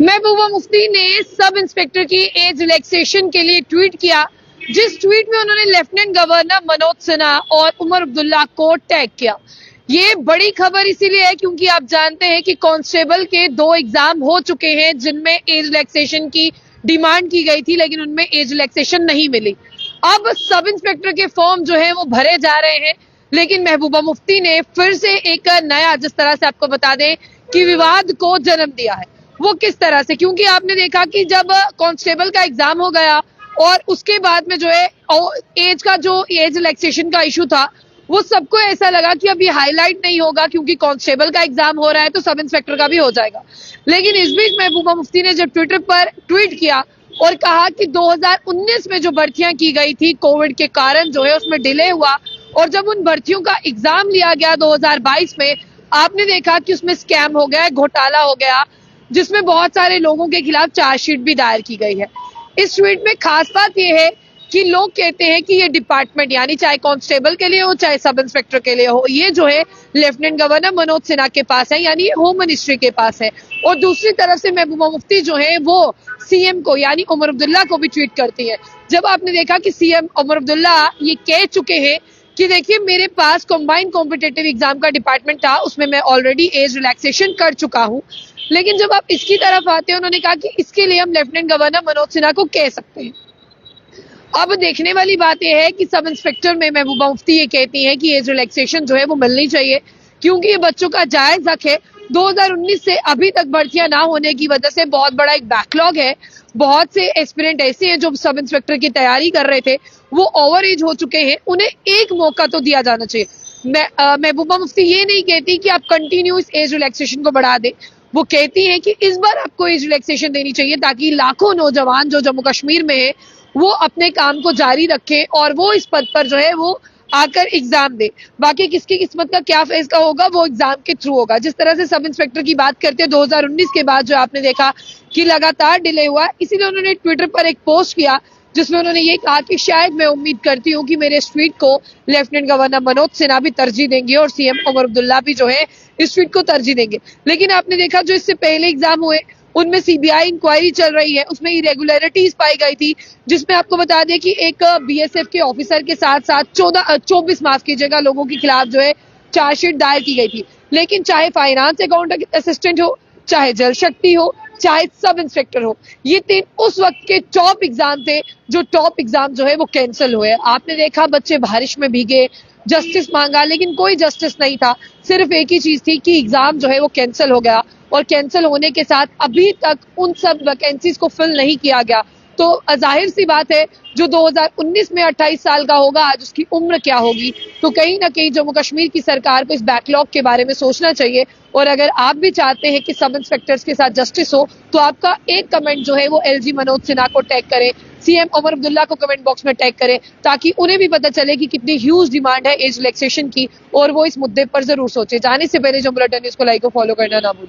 महबूबा मुफ्ती ने sub inspector की age relaxation के लिए ट्वीट किया, जिस ट्वीट में उन्होंने लेफ्टिनेंट गवर्नर मनोज सिन्हा और उमर अब्दुल्ला को टैग किया। ये बड़ी खबर इसीलिए है क्योंकि आप जानते हैं कि कांस्टेबल के 2 एग्जाम हो चुके हैं जिनमें एज रिलैक्सेशन की डिमांड की गई थी, लेकिन उनमें एज रिलैक्सेशन नहीं मिली। अब सब इंस्पेक्टर के फॉर्म जो है वो भरे जा रहे हैं, लेकिन महबूबा मुफ्ती ने फिर से एक नया, जिस तरह से आपको बता दें कि विवाद को जन्म दिया है। वो किस तरह से, क्योंकि आपने देखा कि जब कांस्टेबल का एग्जाम हो गया और उसके बाद में जो है एज रिलैक्सेशन का इशू था, वो सबको ऐसा लगा कि अब ये हाईलाइट नहीं होगा क्योंकि कांस्टेबल का एग्जाम हो रहा है तो सब इंस्पेक्टर का भी हो जाएगा। लेकिन इस बीच महबूबा मुफ्ती ने जब ट्विटर पर ट्वीट किया और कहा कि 2019 में जो भर्तियां की गई थी कोविड के कारण जो है उसमें डिले हुआ, और जब उन भर्तियों का एग्जाम लिया गया 2022 में, आपने देखा कि उसमें स्कैम हो गया, घोटाला हो गया, जिसमें बहुत सारे लोगों के खिलाफ चार्जशीट भी दायर की गई है। इस ट्वीट में खास बात यह है कि लोग कहते हैं कि ये डिपार्टमेंट, यानी चाहे कांस्टेबल के लिए हो चाहे सब इंस्पेक्टर के लिए हो, ये जो है लेफ्टिनेंट गवर्नर मनोज सिन्हा के पास है, यानी ये होम मिनिस्ट्री के पास है। और दूसरी तरफ से महबूबा मुफ्ती जो है वो सीएम को, यानी उमर अब्दुल्ला को भी ट्वीट करती है। जब आपने देखा कि सीएम उमर अब्दुल्ला ये कह चुके हैं कि देखिए मेरे पास कंबाइंड कॉम्पिटिटिव एग्जाम का डिपार्टमेंट था, उसमें मैं ऑलरेडी एज रिलैक्सेशन कर चुका हूं। लेकिन जब आप इसकी तरफ आते हैं, उन्होंने कहा कि इसके लिए हम लेफ्टिनेंट गवर्नर मनोज सिन्हा को कह सकते हैं। अब देखने वाली बात यह है कि सब इंस्पेक्टर में महबूबा मुफ्ती ये कहती हैं कि एज रिलैक्सेशन जो है वो मिलनी चाहिए, क्योंकि ये बच्चों का जायज हक है। 2019 से अभी तक भर्तियां ना होने की वजह से बहुत बड़ा एक बैकलॉग है। बहुत से एस्पिरेंट ऐसे हैं जो सब इंस्पेक्टर की तैयारी कर रहे थे, वो ओवर एज हो चुके हैं, उन्हें एक मौका तो दिया जाना चाहिए। महबूबा मुफ्ती ये नहीं कहती कि आप कंटिन्यू इस एज रिलैक्सेशन को बढ़ा दें, वो कहती है कि इस बार आपको एज रिलैक्सेशन देनी चाहिए ताकि लाखों नौजवान जो जम्मू कश्मीर में है वो अपने काम को जारी रखें और वो इस पद पर जो है वो आकर एग्जाम दे। बाकी किसकी किस्मत का क्या फैसला होगा वो एग्जाम के थ्रू होगा। जिस तरह से सब इंस्पेक्टर की बात करते हैं, 2019 के बाद जो आपने देखा कि लगातार डिले हुआ, इसीलिए उन्होंने ट्विटर पर एक पोस्ट किया जिसमें उन्होंने ये कहा कि शायद मैं उम्मीद करती हूँ कि मेरे इस ट्वीट को लेफ्टिनेंट गवर्नर मनोज सिन्हा भी तरजीह देंगे और सीएम उमर अब्दुल्ला भी जो है इस ट्वीट को तरजीह देंगे। लेकिन आपने देखा जो इससे पहले एग्जाम हुए उनमें सीबीआई इंक्वायरी चल रही है, उसमें इरेगुलरिटीज पाई गई थी, जिसमें आपको बता दें कि एक बीएसएफ के ऑफिसर के साथ साथ 24 माफ कीजिएगा लोगों के खिलाफ जो है चार्जशीट दायर की गई थी। लेकिन चाहे फाइनेंस अकाउंट असिस्टेंट हो, चाहे जल शक्ति हो, चाहे सब इंस्पेक्टर हो, ये 3 उस वक्त के टॉप एग्जाम थे जो टॉप एग्जाम जो है वो कैंसिल हुए। आपने देखा बच्चे बारिश में भीगे, जस्टिस मांगा, लेकिन कोई जस्टिस नहीं था। सिर्फ एक ही चीज थी कि एग्जाम जो है वो कैंसिल हो गया, और कैंसिल होने के साथ अभी तक उन सब वैकेंसीज को फिल नहीं किया गया। तो जाहिर सी बात है जो 2019 में 28 साल का होगा, आज उसकी उम्र क्या होगी। तो कहीं ना कहीं जम्मू कश्मीर की सरकार को इस बैकलॉग के बारे में सोचना चाहिए। और अगर आप भी चाहते हैं कि सब इंस्पेक्टर्स के साथ जस्टिस हो, तो आपका एक कमेंट जो है वो एलजी मनोज सिन्हा को टैग करें, सीएम उमर अब्दुल्ला को कमेंट बॉक्स में टैग करें, ताकि उन्हें भी पता चले कि कितनी ह्यूज डिमांड है एज रिलैक्सेशन की, और वो इस मुद्दे पर जरूर सोचे। जाने से पहले जो बुलेटिन न्यूज को लाइक और फॉलो करना ना भूलें।